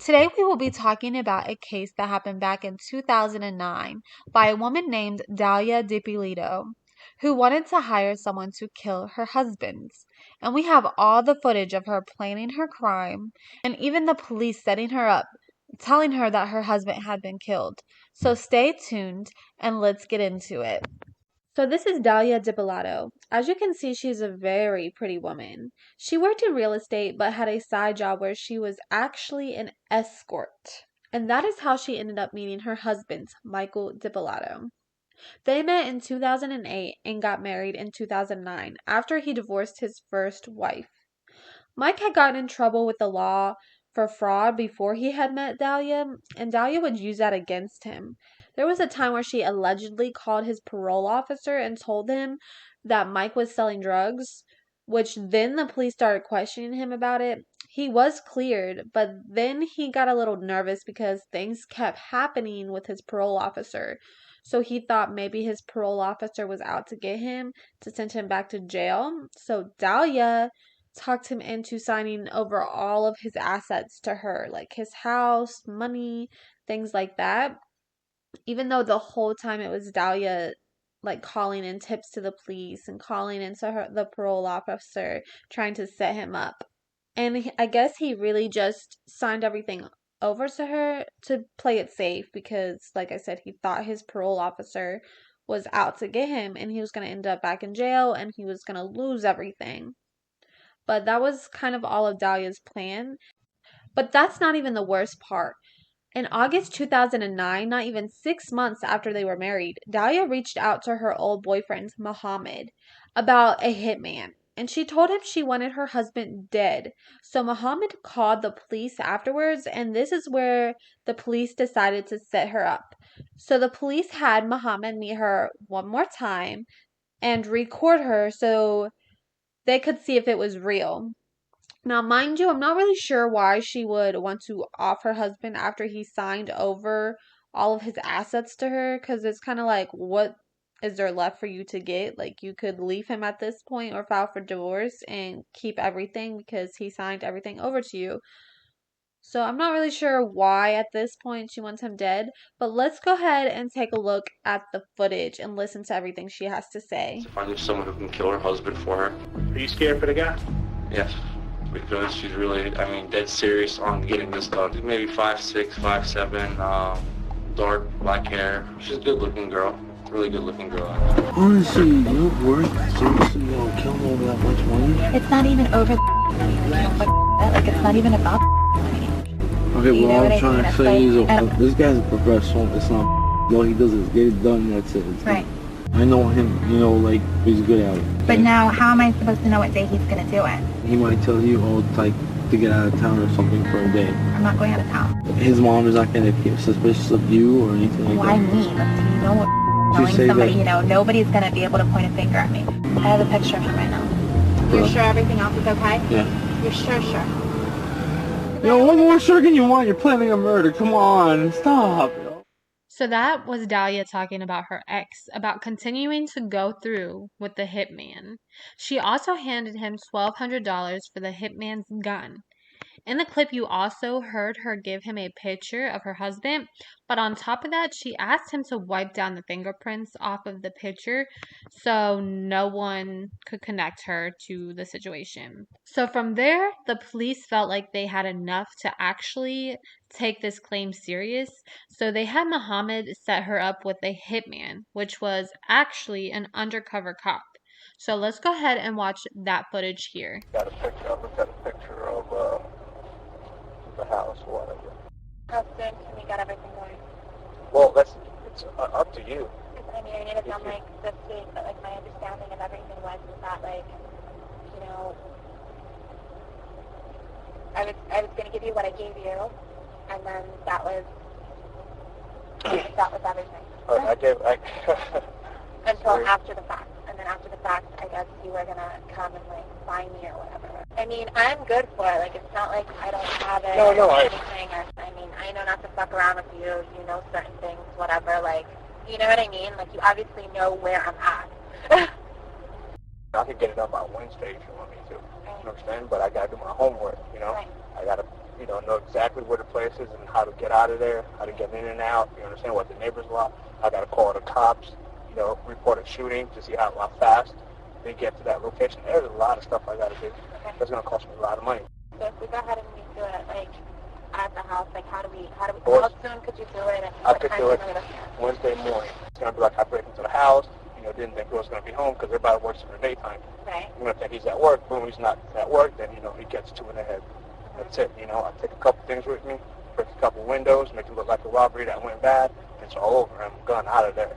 Today we will be talking about a case that happened back in 2009 by a woman named Dalia Dippolito, who wanted to hire someone to kill her husband. And we have all the footage of her planning her crime and even the police setting her up, telling her that her husband had been killed. So stay tuned and let's get into it. So this is Dalia Dippolito. As you can see, she's a very pretty woman. She worked in real estate but had a side job where she was actually an escort. And that is how she ended up meeting her husband, Michael Dippolito. They met in 2008 and got married in 2009 after he divorced his first wife. Mike had gotten in trouble with the law for fraud before he had met Dalia, and Dalia would use that against him. There was a time where she allegedly called his parole officer and told him that Mike was selling drugs, which then the police started questioning him about it. He was cleared, but then he got a little nervous because things kept happening with his parole officer. So he thought maybe his parole officer was out to get him to send him back to jail. So Dalia talked him into signing over all of his assets to her, like his house, money, things like that. Even though the whole time it was Dalia like calling in tips to the police and calling into the parole officer trying to set him up. And I guess he really just signed everything over to her to play it safe because, like I said, he thought his parole officer was out to get him and he was going to end up back in jail and he was going to lose everything. But that was kind of all of Dalia's plan. But that's not even the worst part. In August 2009, not even 6 months after they were married, Dalia reached out to her old boyfriend, Muhammad, about a hitman. And she told him she wanted her husband dead. So Muhammad called the police afterwards, and this is where the police decided to set her up. So the police had Muhammad meet her one more time and record her so they could see if it was real. Now, mind you, I'm not really sure why she would want to off her husband after he signed over all of his assets to her, because it's kind of like, what is there left for you to get? Like, you could leave him at this point or file for divorce and keep everything because he signed everything over to you. So I'm not really sure why at this point she wants him dead, but let's go ahead and take a look at the footage and listen to everything she has to say. To find someone who can kill her husband for her. Are you scared for the guy? Yes, because she's really, dead serious on getting this done. Maybe 5'6", 5'7", dark black hair. She's a good-looking girl. Really good-looking girl. Honestly, you're worth seriously gonna kill him over that much money? It's not even over like it's not even about money. Okay, well, I'm trying to say is this guy's a professional. It's not all he does is get it done. That's it. Right. I know him. Like he's good at it. Okay? But now, how am I supposed to know what day he's gonna do it? He might tell you, like to get out of town or something for a day. I'm not going out of town. His mom is not gonna get suspicious of you or anything like Why that. me? Telling somebody, nobody's gonna be able to point a finger at me. I have a picture of him right now. You're sure everything else is okay? Yeah. You're sure? What more sure can you want? You're planning a murder. Come on, stop. So that was Dalia talking about her ex, about continuing to go through with the hitman. She also handed him $1,200 for the hitman's gun. In the clip, you also heard her give him a picture of her husband, but on top of that, she asked him to wipe down the fingerprints off of the picture so no one could connect her to the situation. So from there, the police felt like they had enough to actually take this claim serious, so they had Muhammad set her up with a hitman, which was actually an undercover cop. So let's go ahead and watch that footage here. Got a picture of the house, whatever. How soon can we get everything going? Well, it's up to you. I mean, I need to sound like this week, but like my understanding of everything was that I was going to give you what I gave you, and then that was everything. Until after the fact. And then after the fact, I guess you were going to come and find me or whatever. I mean, I'm good for it. Like, it's not like I don't have it or anything. I know not to fuck around with you. You know certain things, whatever. Like, you know what I mean? Like, you obviously know where I'm at. I could get it up on Wednesday if you want me to. You understand? But I got to do my homework, Right. I got to know exactly where the place is and how to get out of there, how to get in and out. You understand what the neighbors are. I got to call the cops, report a shooting to see how fast they get to that location. There's a lot of stuff I got to do. Okay. That's going to cost me a lot of money. So if we go ahead and we do it, like, at the house, like, how soon could you do it? And I could do it Wednesday morning. It's going to be like I break into the house, didn't think he was going to be home because everybody works in the daytime. Right. I'm going to think he's at work. Boom, he's not at work, then, he gets 2 in the head. That's it, I take a couple things with me, break a couple windows, make it look like a robbery that went bad, and it's all over. I'm gone out of there.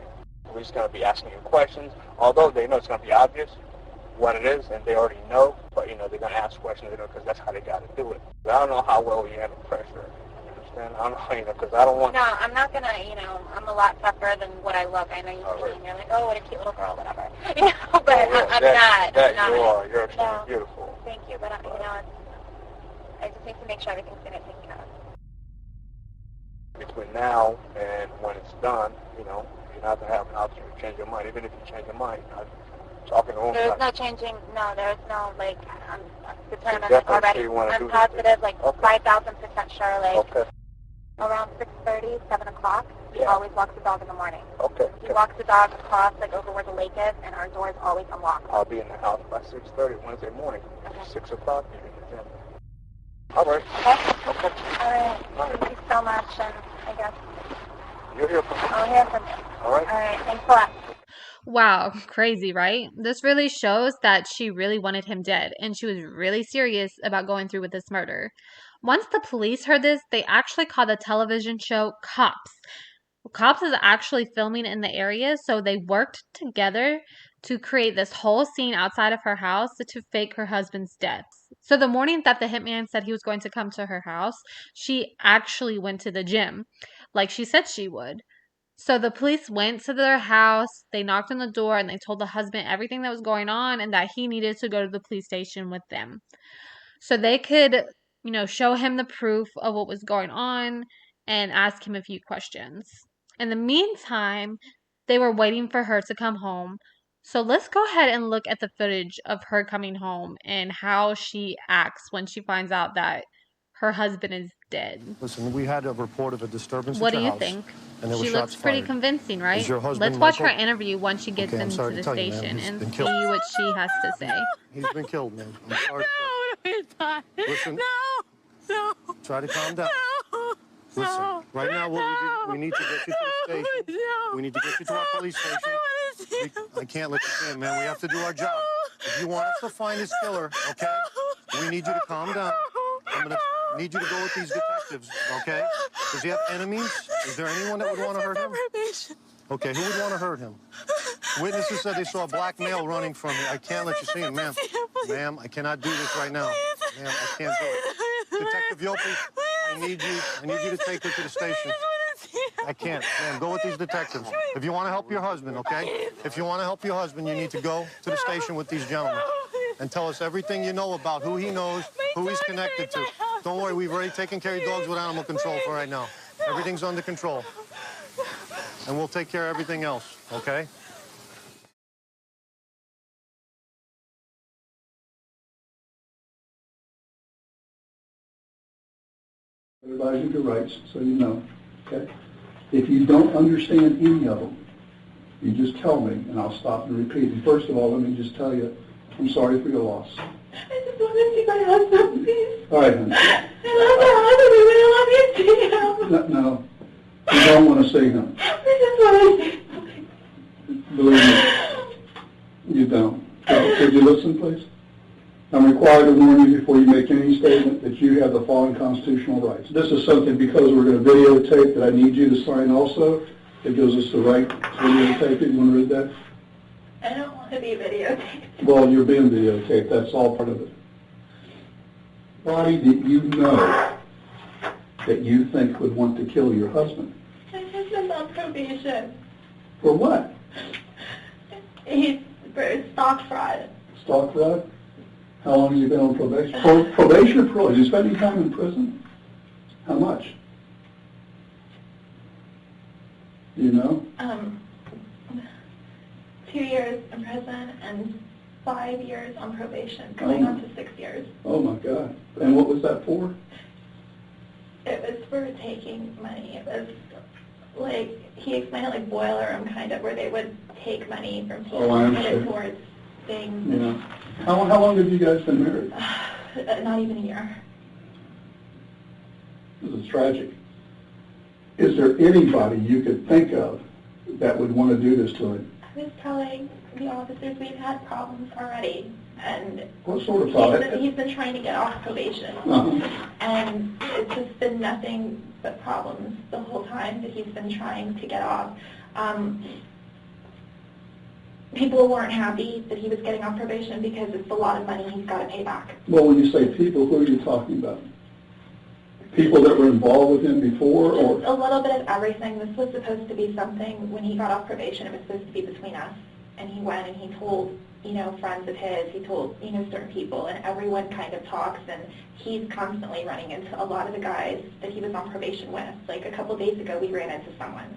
We're just going to be asking you questions, although they know it's going to be obvious what it is, and they already know, but, they're going to ask questions, because that's how they got to do it. But I don't know how well you handle pressure. You understand? I don't know, because I don't want... No, I'm not going to, I'm a lot tougher than what I look. I know you see me and you're like, oh, what a cute little girl, whatever. But I'm not. You are. You're extremely beautiful. Thank you, but, I just need to make sure everything's going to take care of. Between now and when it's done, you're not going to have an option to change your mind. Even if you change your mind, talking to him. There's no changing. No, there's no, like, I'm determined already. I'm positive, like, 5,000% sure, like, around 6:30, 7 o'clock, he always walks the dog in the morning. Okay. He walks the dog across, like, over where the lake is, and our door is always unlocked. I'll be in the house by 6:30 Wednesday morning. 6 o'clock, you can get in. All right. Okay. All right. Thank you so much, and I guess you'll hear from me. I'll hear from you. All right. All right. Thanks a lot. Wow, crazy, right? This really shows that she really wanted him dead, and she was really serious about going through with this murder. Once the police heard this, they actually called the television show Cops. Cops is actually filming in the area, so they worked together to create this whole scene outside of her house to fake her husband's death. So the morning that the hitman said he was going to come to her house, she actually went to the gym, like she said she would. So the police went to their house, they knocked on the door, and they told the husband everything that was going on and that he needed to go to the police station with them. So they could, show him the proof of what was going on and ask him a few questions. In the meantime, they were waiting for her to come home. So let's go ahead and look at the footage of her coming home and how she acts when she finds out that her husband is dead. Listen, we had a report of a disturbance What at do your you house, think? and there were She shots looks pretty fired. convincing, right? Is your husband Let's watch Michael? her interview once she gets Okay, I'm into sorry the to tell you, man. station He's and been see killed. what she has to say. He's been killed, man. I'm sorry. No, he's not. Listen. No. Try to calm down. No. Listen, No. right now we need to get you to the station. No. We need to get you to our police station. I want to see him. I can't let you see him, man. We have to do our job. If you want us to find this killer, okay, we need you to calm down. I'm going to need you to go with these detectives, okay? Does he have enemies? Is there anyone that would want to hurt him? Okay, who would want to hurt him? Witnesses said they saw a black male running from me. I can't let you see him, ma'am. Ma'am, I cannot do this right now. Ma'am, I can't do it. Detective Yopi, I need you to take her to the station. I can't. Ma'am, go with these detectives. If you want to help your husband, okay? If you want to help your husband, you need to go to the station with these gentlemen and tell us everything you know about who he knows, who he's connected to. Don't worry, we've already taken care of your dogs with animal control for right now. Everything's under control. And we'll take care of everything else, okay? Everybody has your rights, so you know, okay? If you don't understand any of them, you just tell me, and I'll stop and repeat. And first of all, let me just tell you, I'm sorry for your loss. I just want to see my husband, please. All right, honey. I love my husband. I love you, see him. No, you don't want to see him. I just want to see him. Believe me, you don't. Could you listen, please? I'm required to warn you before you make any statement that you have the following constitutional rights. This is something, because we're going to videotape, that I need you to sign also. It gives us the right to videotape it. You want to read that? I don't want to be videotaped. Well, you're being videotaped. That's all part of it. Why did you know that you think would want to kill your husband? My husband's on probation. For what? He's for stock fraud. Stock fraud? How long has he been on probation? Probation or parole? Is he spending time in prison? How much? Do you know? 2 years in prison and 5 years on probation, going on to 6 years. Oh my God. And what was that for? it was for taking money. It was like, he explained it like boiler room kind of, where they would take money from people and put it towards things. Yeah. How long have you guys been married? Not even a year. This is tragic. Is there anybody you could think of that would want to do this to him? I was telling the officers we've had problems already, and What sort of problem? he's been trying to get off probation, and it's just been nothing but problems the whole time that he's been trying to get off. People weren't happy that he was getting off probation because it's a lot of money he's got to pay back. Well, when you say people, who are you talking about? People that were involved with him before, or? Just a little bit of everything. This was supposed to be something, when he got off probation, it was supposed to be between us. And he went and he told, friends of his, he told, certain people, and everyone kind of talks, and he's constantly running into a lot of the guys that he was on probation with. Like a couple days ago, we ran into someone,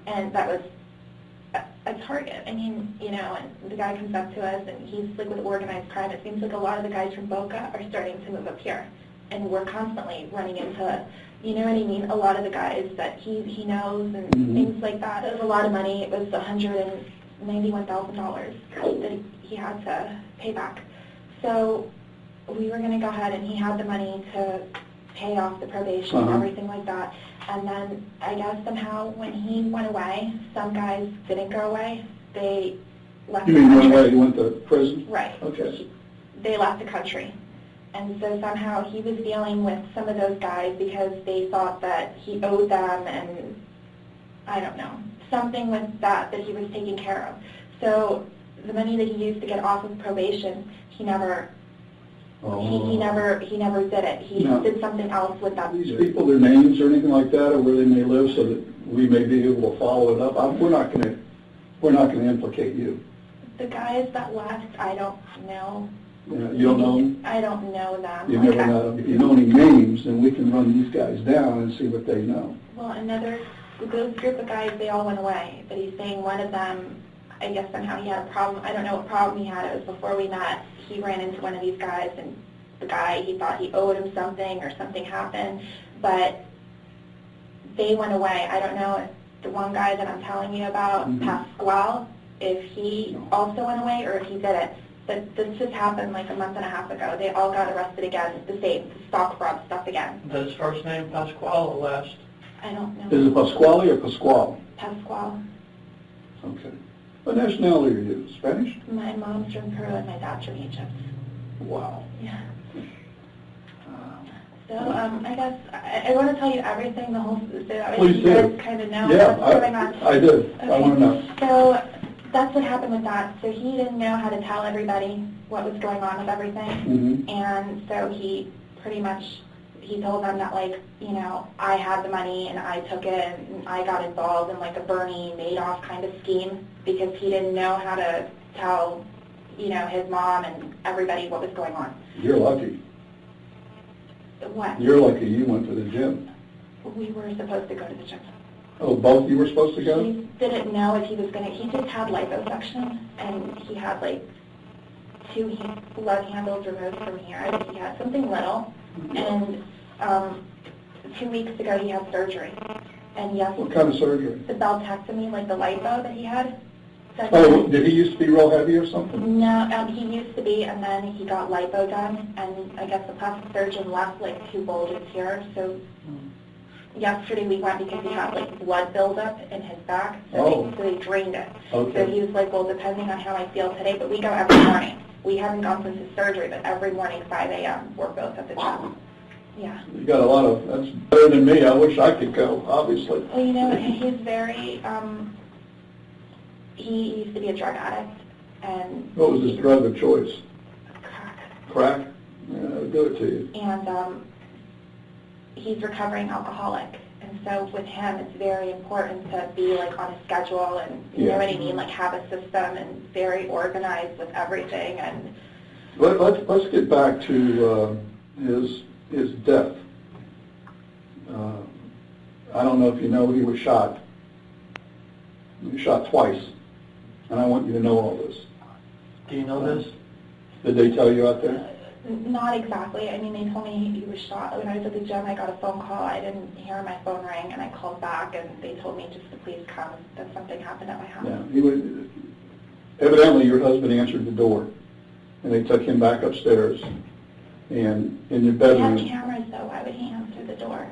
and that was a target. I mean, and the guy comes up to us, and he's like with organized crime. It seems like a lot of the guys from Boca are starting to move up here. And we're constantly running into, a lot of the guys that he knows and things like that. It was a lot of money. It was $191,000 that he had to pay back. So we were going to go ahead, and he had the money to pay off the probation and everything like that. And then I guess somehow when he went away, some guys didn't go away. They left the country. You mean went away? He went to prison? Right. Okay. They left the country. And so somehow he was dealing with some of those guys because they thought that he owed them, and I don't know, something with that he was taking care of. So the money that he used to get off of probation, he never did it. He did something else with them. These people, their names or anything like that, or where they may live, so that we may be able to follow it up. We're not going to implicate you. The guys that left, I don't know. You don't know them? I don't know them. You never know them. If you know any names, then we can run these guys down and see what they know. Well, those group of guys, they all went away. But he's saying one of them, I guess somehow he had a problem. I don't know what problem he had. It was before we met. He ran into one of these guys, and the guy, he thought he owed him something or something happened. But they went away. I don't know if the one guy that I'm telling you about, Pasquale, if he also went away or if he did it. But this just happened like a month and a half ago. They all got arrested again, the same, stock fraud stuff again. Is his first name Pasquale or last? I don't know. Is it Pasquale or Pasquale? Pasquale. Okay. What nationality are you? Spanish? My mom's from Peru and my dad's from Egypt. Wow. Yeah. So I guess I want to tell you everything, the whole, so Please you do. guys kind of know Yeah, what's going on. I do. Okay. I want to know. So that's what happened with that. So he didn't know how to tell everybody what was going on with everything. And so he pretty much, he told them that, like, I had the money and I took it and I got involved in like a Bernie Madoff kind of scheme because he didn't know how to tell, his mom and everybody what was going on. You're lucky. What? You're lucky you went to the gym. We were supposed to go to the gym. Oh, both you were supposed to go? He didn't know if he was going to, he just had liposuction, and he had like 2 blood handles removed from here. I think he had something little, and 2 weeks ago he had surgery. And yes, What kind of surgery? the beltectomy, like the lipo that he had. Oh, did he used to be real heavy or something? No, he used to be, and then he got lipo done, and I guess the plastic surgeon left like 2 bulges here, so yesterday we went because he had like blood buildup in his back, so they drained it. Okay. So he was like, well, depending on how I feel today, but we go every morning. We haven't gone since his surgery, but every morning, 5 a.m., we're both at the gym. Yeah. You got a lot of, that's better than me. I wish I could go, obviously. Well, he's very, he used to be a drug addict, and... What was his drug of choice? Crack. Crack? Yeah, I'll do it to you. And he's recovering alcoholic, and so with him it's very important to be like on a schedule and you know what I mean, like have a system and very organized with everything. And let's get back to his death. I don't know if you know, he was shot. He was shot twice, and I want you to know all this. Do you know this? Did they tell you out there? Not exactly. I mean, they told me he was shot. When I was at the gym, I got a phone call. I didn't hear my phone ring, and I called back, and they told me just to please come, that something happened at my house. Yeah, evidently your husband answered the door, and they took him back upstairs, and in your bedroom. We have cameras, though. Why would he answer the door?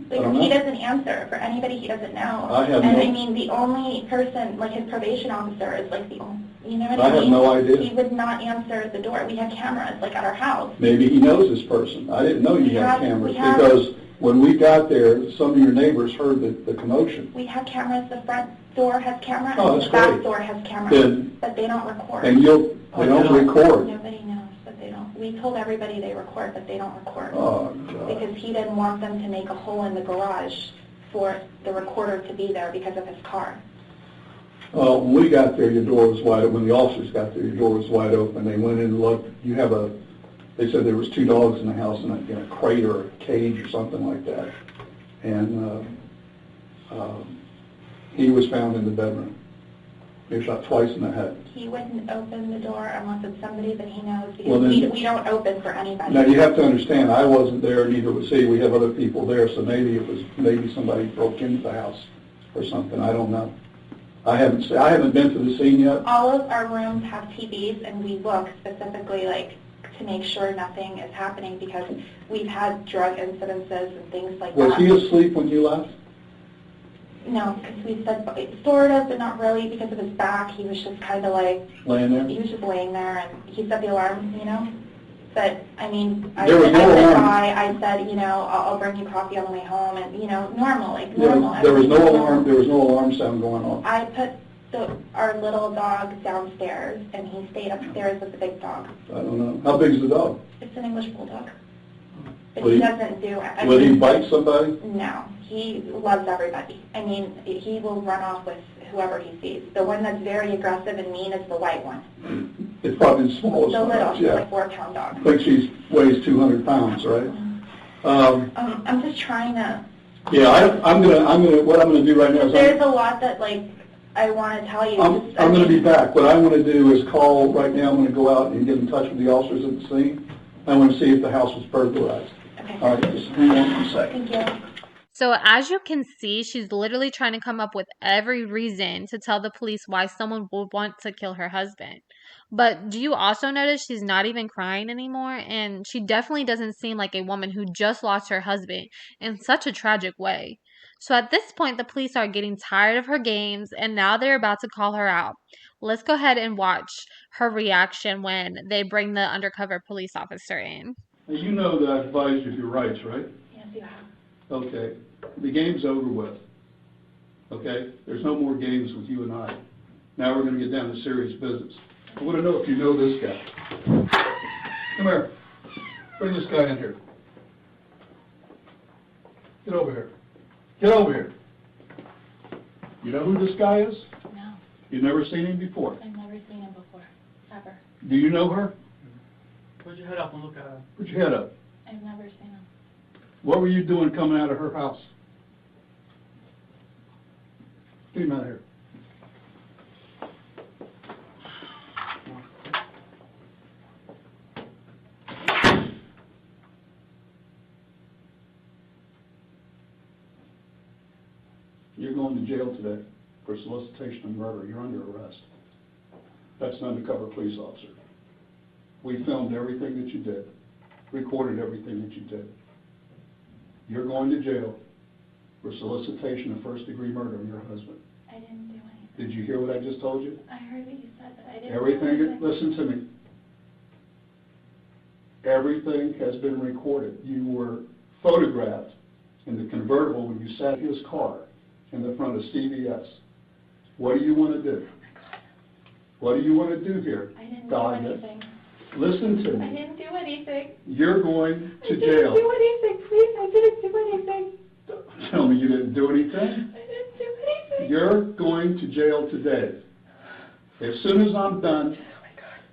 Because he doesn't answer for anybody he doesn't know. I mean, the only person, like his probation officer, is like the only, you know what I mean? I have no idea. He would not answer the door. We have cameras, like at our house. Maybe he knows this person. I didn't know you had cameras because when we got there, some of your neighbors heard the commotion. We have cameras. The front door has cameras. Oh, the back door has cameras, but they don't record. And they don't record. Nobody knows. We told everybody they record, but they don't record. Oh, God. Because he didn't want them to make a hole in the garage for the recorder to be there because of his car. Well, when we got there, your door was wide open. When the officers got there, your door was wide open. They went in and looked. They said there was 2 dogs in the house in a crate or a cage or something like that. And he was found in the bedroom. He was shot twice in the head. He wouldn't open the door unless it's somebody that he knows, because we don't open for anybody. Now, you have to understand, I wasn't there, neither was he. We have other people there, so maybe somebody broke into the house or something. I don't know. I haven't been to the scene yet. All of our rooms have TVs, and we look specifically, like, to make sure nothing is happening, because we've had drug incidences and things like that. Was he asleep when you left? No, because we said sort of, but not really, because of his back. He was just kind of like laying there. He was just laying there, and he set the alarm, you know. But I mean, I said, you know, I'll bring you coffee on the way home, and you know, normal. There was no alarm. There was no alarm sound going on. I put our little dog downstairs, and he stayed upstairs with the big dog. I don't know. How big is the dog? It's an English bulldog. But he doesn't do it. Will he bite somebody? No. He loves everybody. I mean, he will run off with whoever he sees. The one that's very aggressive and mean is the white one. It's probably the smallest one. The little, yeah. Like 4-pound dog. I think she weighs 200 pounds, right? I'm just trying to. Yeah, what I'm gonna do right now is there's a lot that I want to tell you. I'm going to be back. What I want to do is call right now. I'm going to go out and get in touch with the officers at the scene. I want to see if the house was burglarized. Okay. All right, just hang on for a second. Thank you. So as you can see, she's literally trying to come up with every reason to tell the police why someone would want to kill her husband. But do you also notice she's not even crying anymore? And she definitely doesn't seem like a woman who just lost her husband in such a tragic way. So at this point, the police are getting tired of her games, and now they're about to call her out. Let's go ahead and watch her reaction when they bring the undercover police officer in. Now, you know that I advised you of your rights, right? Yes, you have. Okay. The game's over with. Okay? There's no more games with you and I. Now we're going to get down to serious business. I want to know if you know this guy. Come here. Bring this guy in here. Get over here. Get over here. You know who this guy is? No. You've never seen him before? I've never seen him before. Ever. Do you know her? Put your head up and look at her. Put your head up. I've never seen him. What were you doing coming out of her house? Get him out of here. You're going to jail today for solicitation of murder. You're under arrest. That's an undercover police officer. We filmed everything that you did, recorded everything that you did. You're going to jail for solicitation of first-degree murder of your husband. I didn't do anything. Did you hear what I just told you? I heard what you said, but I didn't Everything, do anything. listen to me. Everything has been recorded. You were photographed in the convertible when you sat in his car in the front of CVS. What do you want to do? What do you want to do here? I didn't Dalia? do anything. Listen to me. I didn't do anything. You're going to I jail. didn't do anything, please. I didn't do anything. Don't tell me you didn't do anything. I didn't do anything. You're going to jail today. As soon as I'm done,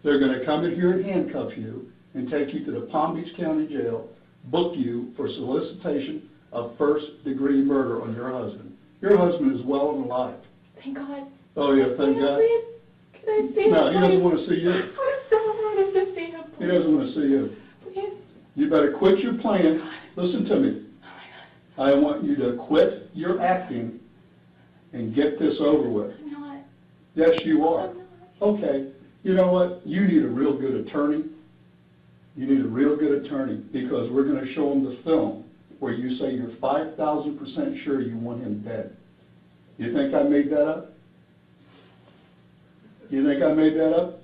they're going to come in here and handcuff you and take you to the Palm Beach County Jail, book you for solicitation of first-degree murder on your husband. Your husband is well and alive. Thank God. Oh, yeah, thank God. Please? Can I see him? No, he doesn't want to see you. I so wanted to see him, please. He doesn't want to see you. Please. You better quit your playing. Listen to me. I want you to quit your acting and get this over with. I'm not. Yes, you are. I'm not. Okay. You know what? You need a real good attorney. You need a real good attorney because we're going to show them the film where you say you're 5,000% sure you want him dead. You think I made that up? You think I made that up?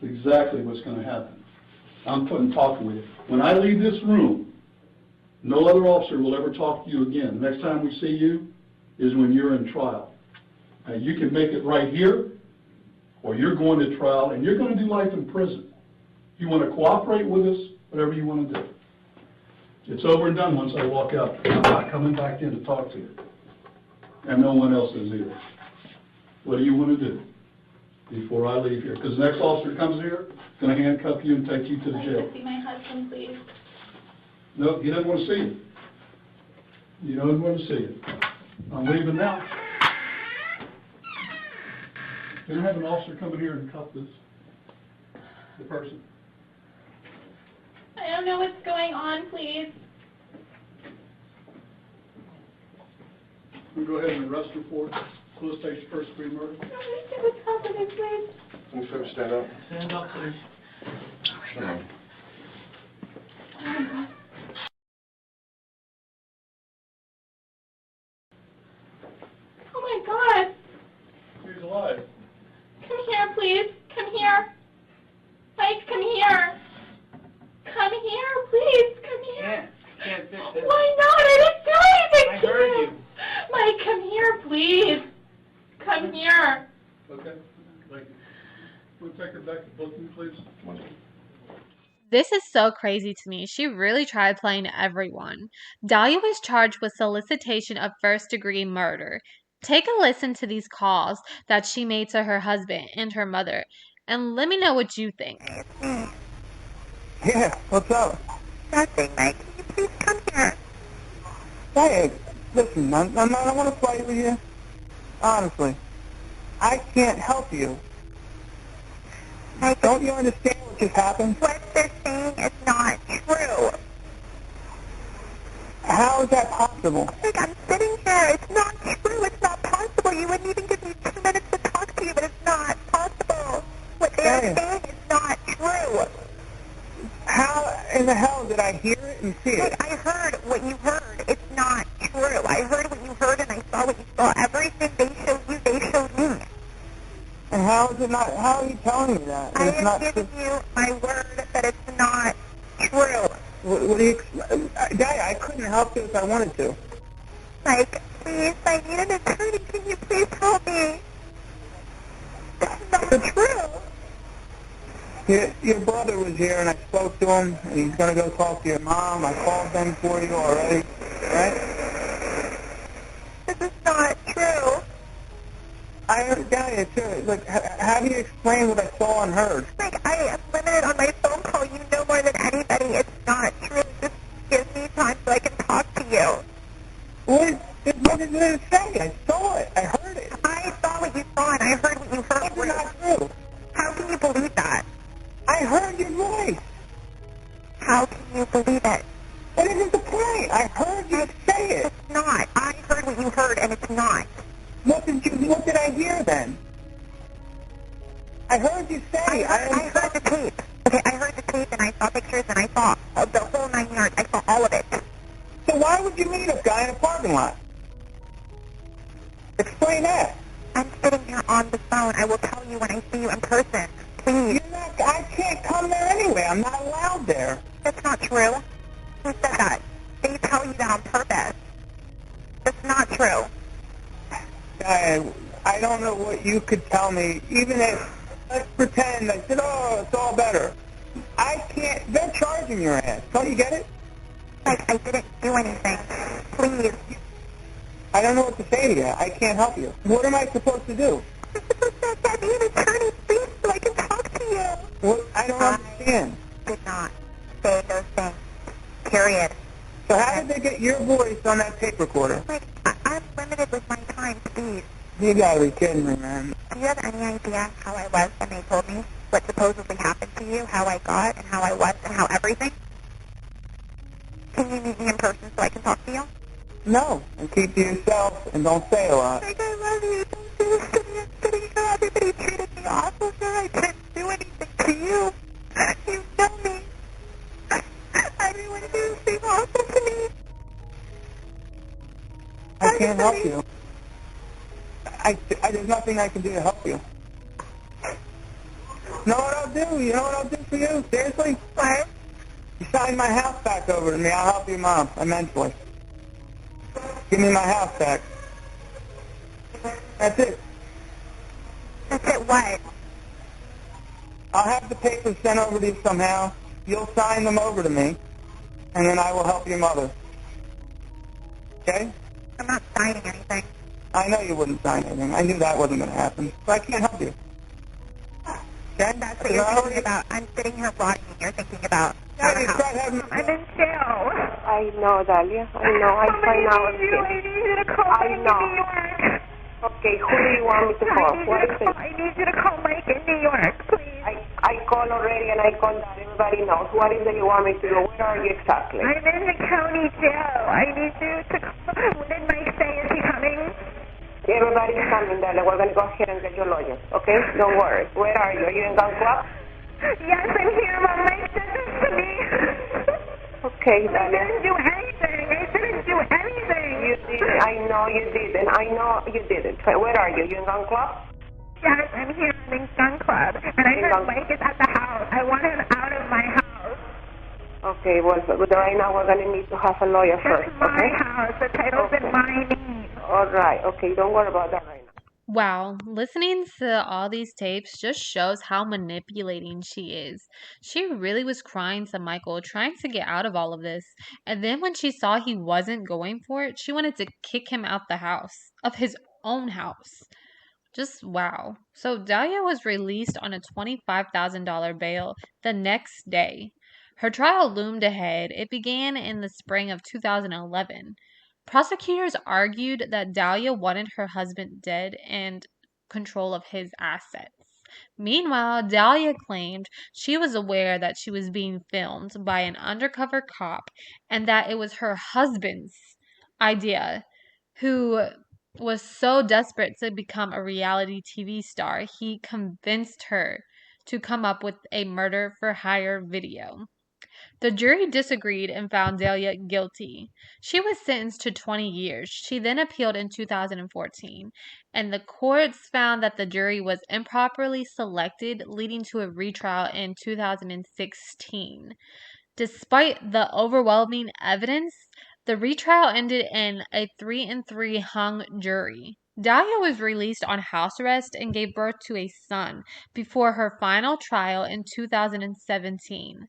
It's exactly what's going to happen. I'm talking with you. When I leave this room, no other officer will ever talk to you again. The next time we see you is when you're in trial. Now, you can make it right here, or you're going to trial, and you're going to do life in prison. You want to cooperate with us, whatever you want to do. It's over and done once I walk out. I'm not coming back in to talk to you. And no one else is either. What do you want to do before I leave here? Because the next officer comes here, going to handcuff you and take you to the jail. I'd like to see my husband, please. No, he doesn't want to see you. You don't want to see you. I'm leaving now. Can I have an officer come in here and cuff the person? I don't know what's going on, please. We'll go ahead and arrest her for solicitation first degree murder. No, what's happening, please? Can you first stand up? Stand up, please. Oh my God. He's alive. Come here, please. Come here. Mike, come here. Come here, please. Come here. Can't fix it. Why not? I didn't do anything I to heard you. Mike, come here, please. Come here. Okay. Thank you. We'll take her back to booking, please. This is so crazy to me. She really tried playing everyone. Dalia was charged with solicitation of first-degree murder. Take a listen to these calls that she made to her husband and her mother, and let me know what you think. Yeah, what's up? Nothing, Mike. Can you please come here? Hey, listen, I don't want to fight with you. Honestly, I can't help you. Mike, Don't you understand what just happened? what they're saying is not true. How is that possible? Mike, I'm sitting here. It's not true. It's not possible. You wouldn't even give me 2 minutes to talk to you, but it's not possible. What they're saying is not true. How in the hell did I hear it and see it? Mike, I heard what you heard. It's not true. I heard what you heard and I saw what you saw. Everything they showed you, they showed me. And how is it not? How are you telling me that? I It's am not giving you my word that it's not true. What do you? Dad, I couldn't help you if I wanted to. Mike, please, I need an attorney. Can you please help me? It's not true. Your brother was here and I spoke to him and he's going to go talk to your mom. I called them for you already, right? This is not true. I heard, Dalia, too. Look, how do you explain what I saw and heard? Mike, I am limited on my phone call. You know more than anybody. It's not true. Just give me time so I can talk to you. What did it say? I saw it. I heard it. I saw what you saw and I heard what you heard. It's not true. How can you believe that? I heard your voice. How can you believe it? What is the point? I heard you say it. It's not. I heard what you heard and it's not. What did I hear then? I heard you say. I heard the tape. Okay, I heard the tape and I saw pictures and I saw the whole 9 yards. I saw all of it. So why would you meet a guy in a parking lot? Explain that. I'm sitting here on the phone. I will tell you when I see you in person. Please. I can't come there anyway. I'm not allowed there. That's not true. Who said that? They tell you that on purpose. That's not true. I don't know what you could tell me, even if, let's pretend, I said, oh, it's all better. I can't, they're charging your ass. Don't you get it? Like, I didn't do anything. Please. I don't know what to say to you. I can't help you. What am I supposed to do? I'm supposed to get me an attorney, please, so I can talk to you. What? I don't understand. I did not say those things. Period. So how did they get your voice on that tape recorder? Like, I'm limited with my time, please. You gotta be kidding me, man. Do you have any idea how I was when they told me? what supposedly happened to you, how I got and how I was and how everything? Can you meet me in person so I can talk to you? No, and keep to yourself and don't say a lot. Like, I love you. Don't do this to me. I'm sitting here. Everybody treated me awful, sir. I didn't do anything to you. You know me. Everyone here seems awful to me. I can't help you. There's nothing I can do to help you. Know what I'll do? You know what I'll do for you? Seriously? What? You sign my house back over to me. I'll help you, Mom, immensely. Give me my house back. That's it. That's it, what? I'll have the papers sent over to you somehow. You'll sign them over to me, and then I will help your mother. Okay? I'm not signing anything. I know you wouldn't sign anything. I knew that wasn't going to happen. So I can't help you. Okay? That's what you're thinking about. I'm sitting here rotting and you're thinking about I'm in jail. I know, Dalia. I know. I find out. I need you to call Mike in New York. Okay, who do you want me to call? I need you to call Mike in New York, please. I called already and I called that. Everybody knows. What is it you want me to do? Where are you exactly? I'm in the county jail. I need you to call. What did Mike say? Is he coming? Everybody's coming, Dalia. We're going to go ahead and get your lawyers, okay? Don't worry. Where are you? Are you in Gun Club? Yes, I'm here, Mom. Mike did this to me. Okay, Dalia. I didn't do anything. I didn't do anything. You didn't. I know you didn't. I know you didn't. Where are you? You in Gun Club? Yes, I'm here in Gun Club. And I heard Mike is at the house. I want him out of my house. Okay, well, right now we're going to need to have a lawyer first, It's my house. The title's in my name. All right. Okay, don't worry about that right now. Wow, listening to all these tapes just shows how manipulating she is. She really was crying to Michael, trying to get out of all of this. And then when she saw he wasn't going for it, she wanted to kick him out the house, of his own house. Just wow. So Dalia was released on a $25,000 bail the next day. Her trial loomed ahead. It began in the spring of 2011. Prosecutors argued that Dalia wanted her husband dead and control of his assets. Meanwhile, Dalia claimed she was aware that she was being filmed by an undercover cop and that it was her husband's idea, who was so desperate to become a reality TV star, he convinced her to come up with a murder for hire video. The jury disagreed and found Dalia guilty. She was sentenced to 20 years. She then appealed in 2014, and the courts found that the jury was improperly selected, leading to a retrial in 2016. Despite the overwhelming evidence, the retrial ended in a 3-3 hung jury. Dalia was released on house arrest and gave birth to a son before her final trial in 2017.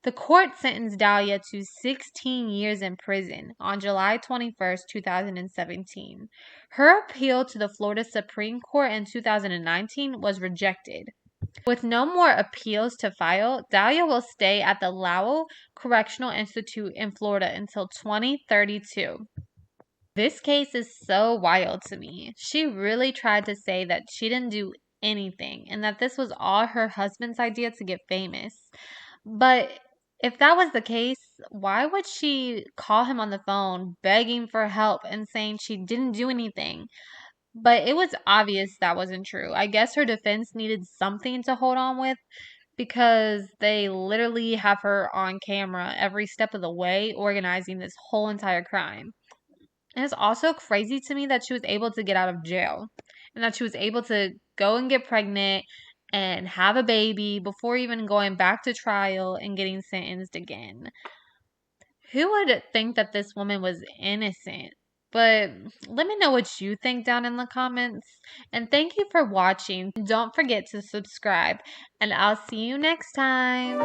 The court sentenced Dalia to 16 years in prison on July 21st, 2017. Her appeal to the Florida Supreme Court in 2019 was rejected. With no more appeals to file, Dalia will stay at the Lowell Correctional Institute in Florida until 2032. This case is so wild to me. She really tried to say that she didn't do anything and that this was all her husband's idea to get famous. But if that was the case, why would she call him on the phone begging for help and saying she didn't do anything? But it was obvious that wasn't true. I guess her defense needed something to hold on with because they literally have her on camera every step of the way organizing this whole entire crime. And it's also crazy to me that she was able to get out of jail and that she was able to go and get pregnant and have a baby before even going back to trial and getting sentenced again. Who would think that this woman was innocent? But let me know what you think down in the comments. And thank you for watching. Don't forget to subscribe. And I'll see you next time.